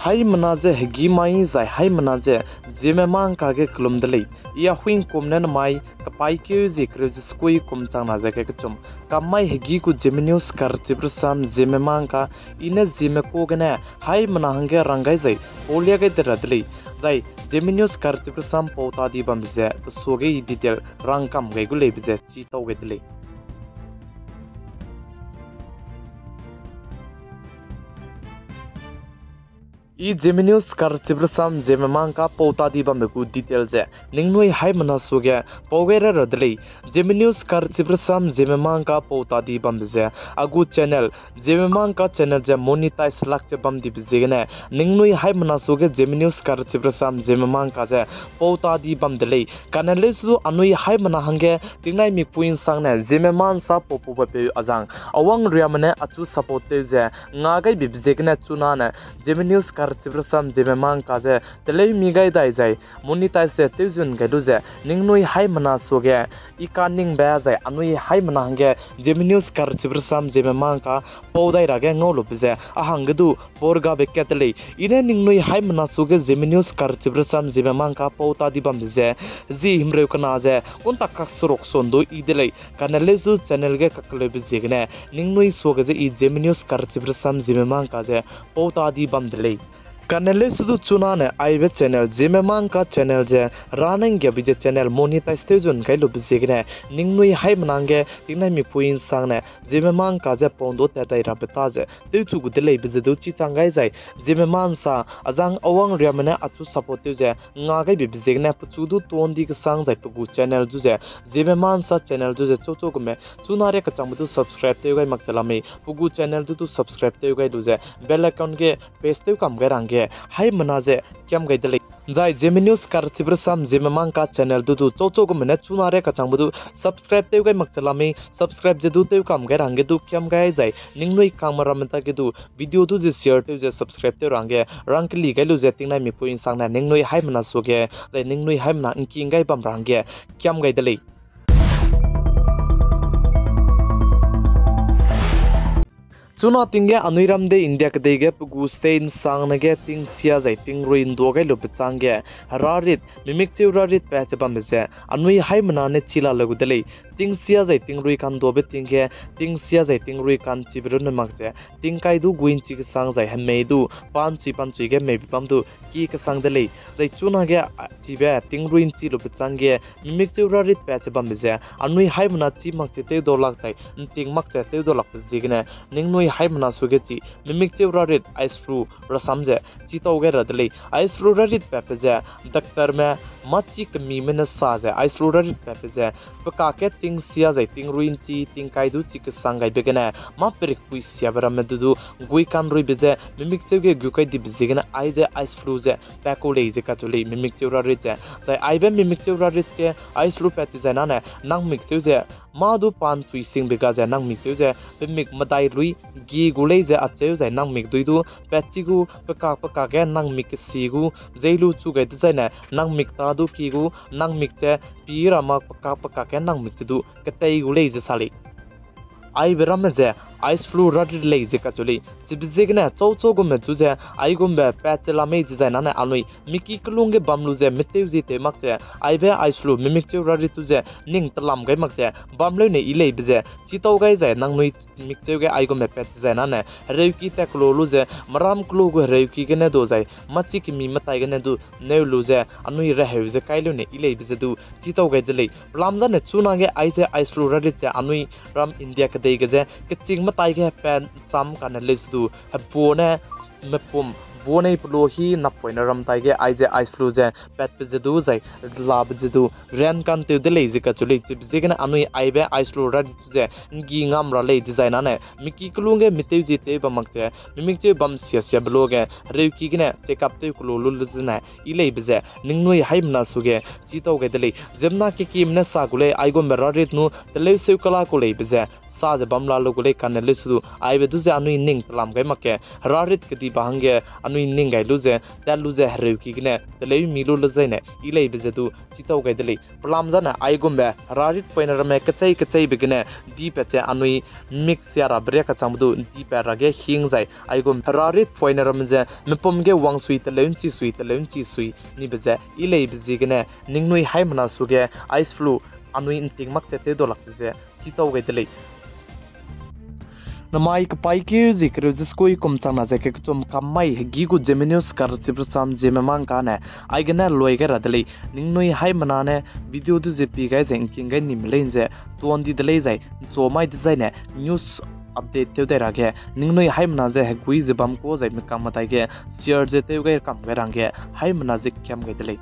hai manaje hegi mai zai hai manaje ZEME mang kage klum dali ia huing komnen mai kapai ke zikre skui kum chang na jake kachum kamai hegi ku ZEME news kar chibrsam ZEME mang ka ine ZEME ko gane hai manahange rangai zai polia ge deradli zai ZEME news kar chibrsam pota di bamze soge detail rangkam ge gule bze chi tau ge dli ई ZEME news कर चिब्रसम ZEME mang का पौता दी बम को detail जे निंगनोई high मना सोगे पोगेरा रदली ZEME news कर चिब्रसम ZEME mang का पौता दी बम जे अगु channel ZEME mang का channel जे monetise lakh जे बम दी बिजेगने निंगनोई high मना सोगे ZEME news कर चिब्रसम ZEME mang का जे पौता दी बम दले कनले सु अनुई हाई मना हंगे तिंगनाई मि पुइन सांगने ZEME mang सा पोपो बपे अजांग अवंग रियामने अचु सपोर्ट जे ngagai बिजेगने चुनाने ZEME news चिब्रसम ZEME mang का जे तले मिगाई दाई जाय मोनिटाइज दे तेजुन गदु जे निंगनोई हाई मना सोगे इकानिंग बे जाय अनुई हाई मना हंगे ZEME news कर चिब्रसम ZEME mang का पौदाई रागे ngolup जे ahangdu porga beketले इने निंगनोई हाई मना सोगे ZEME news कर चिब्रसम ZEME mang का पौता दिबम जे जी हिमरे कना जे कोनता कसरोक सोंदो इदले कनले जु चैनल गे ककले बिजेगने निंगनोई सोगे जे ई ZEME news कर चिब्रसम ZEME mang का जे पौता दिबम दले कनले सुदु चुनाने आइबे चैनल ZEME mang का चैनल जे रानिंग गे बिजे चैनल मोनिटाइज तेजुन गाइलो बिजेगने निंगनुई हाई मनांगे तिंगनाई मि पुइन सांगने ZEME mang का जे पोंदो तेताई राबता जे तेचु गुदले बिजेदु ची चांगाई जाय ZEME mang सा अजांग अवंग रियामने अचु सपोर्टिव जे ngagai बि बिजेगने पुचुदु तोंदी के सांग जाय पुगु चैनल जु जे ZEME mang सा चैनल जु जे चोचो गुमे चुनारे का चांबदु सब्सक्राइब तेउ गाय मकचलामे पुगु चैनल दु सब्सक्राइब तेउ गाय दु जे बेल आइकन के पेज तेउ काम गाय रांगे हाई मनाजे क्याम गाइदले जाय ZEME news कर चिब्रसम ZEME mang का चैनल दुदु चौचो गुमने चुनारे का चांबदु सब्सक्राइब तेउ गाय मकचलामे सब्सक्राइब जे दु तेउ काम गाय रांगे दु क्याम गाय जाय निंगनोई कामरामता के दु वीडियो दु जे शेयर तेउ जे सब्सक्राइब तेउ रांगे रांकली गायलु जे तिंगनाय मि पुइन सांगना निंगनोई हाई मना सोगे जाय निंगनोई हाई मना इंकिंग गाय बम रांगे क्याम गाइदले चुना तिंगे अनुइराम दे इंडिया के देगे पुगु स्टेन सांगनगे तिंग सिया जाय तिंग रुइन दोगे लुपचांगे रारित मिमिक चेउरारित पैच बमजे अनुइ हाई मनाने चिला लगुदले तिंग सिया जाय तिंग रुइ कान दोबे तिंगे तिंग सिया जाय तिंग रुइ कान चिब्रन मगजे तिंग काइदु गुइन ची के सांग जाय हमेदु पांची गे मे बिपमदु की के सांग दले जाय चुना गे चिबे तिंग रुइन ची लुपचांगे मिमिक चेउरारित पैच बमजे अनुइ हाई मना ची मगचे ते दो लाख जाय तिंग मगचे ते दो लाख जिगने निंगनुइ हाई मना सुगेची मिमिक चेउरारित आइसफ्रू रसमजे चितौगे रदले आइसफ्रू ररित पेपेजे डॉक्टर में मचिक मीमेन साजे आइसफ्रू ररित पेपेजे पकाके तिंग सिया जाय तिंग रुइन ची तिंग काइदु चिक सांगाय बेगने मा पेरिक पुइ सियाबरा में दुदु गुइ कान रुइ बेजे मिमिक चेउगे गुकाय दि बिजेगने आइजे आइसफ्रू जे पेकोले जे काचुले मिमिक चेउरारित जे जाय आइबे मिमिक चेउरारित के आइसफ्रू पेति जाना ने नांग मिक चेउजे मादु पान चुइ सिंग बेगा जे नांग मिक चेउजे मिमिक मदाइ रुइ गी गुले जे अचेउ जाय नांग मिक दुइदु पेचिगु पका गे नांग मिक सिगु जेलु चुगै जायना नांग मिक तादु किगु नांग मिक जे पीरामा पका के नांग मिक दु कतै गुले जे साली आई बेराम जे आइस फ्लू रडिड ले जे काचुली चिबिजेगने चौचो गुमे जुजे आई गुमे पैचला मे जे जाना ने अनुई मिकी कलुंगे बमलु जे मितेउ जे ते मकजे आइबे आइस फ्लू मिमिक चे रडि तुजे निंग तलाम गै मकजे बमलै ने इले बिजे चितौ गै जाय नांगनुई मिकचे गे आई गुमे पैच जाना ने रेउकी ते क्लोलु जे मराम क्लो गो रेउकी गने दो जाय मचि कि मी मताइ गने दु नेउलु जे अनुई रहेउ जे काइलु ने इले बिजे दु चितौ गै दले प्लामजा ने चुना गे आई जे आइस फ्लू रडि जे अनुई राम इंडिया के दे गे किचिंग मताइ गे पेन चाम काने लेसदु हबोने मेपुम बोने पुलो ही नपोइन रमताइ गे आइजे आइस फ्लू जे पेट पे जदु जाय लाब जदु रेन कान ते दले जे कचुले जिगन अनुई आइबे आइस फ्लू रडि जे गी ngam ra le design ane miki kulunge miteu ji te bamak je mimik je bam sia sia bloge reuki gene check up te kululu luzna ile bje ningnoi haimna suge chitau ge dele zemna ke kimne sa gule aigo merarit nu tele se kala ko le bje सा जे bam la lo gule kan le su ai be du je anui ning tlam gai make rarit ke di bahange anui ning gai lu je ta lu je hrew ki gne te le mi lu le je ne I le be je du chitau gai dele plam jana ai gum be rarit poiner me kachai be gne di pe che anui mix ya ra bre ka cham du di pe ra ge hing jai ai gum rarit poiner me je me pom ge wang sui te le chi sui ni be je I le be je gne ning nui hai mana su ge ice flu anui inting mak te do lak je chitau gai dele namai ka pai ke zikru jiskoi kum chang na je ke chum kamai gi gu ZEME news kar chipsam ZEME mang ka ne ai gana loi ga radli ningnoi hai mana ne video du je pi ga jeng king ga nim lein je ton di dele jai cho mai di jai ne news update te de ra ge ningnoi hai mana je gui je bam ko jai me kam tai ge share je te ga kam ga rang ge hai mana je kyam ga dele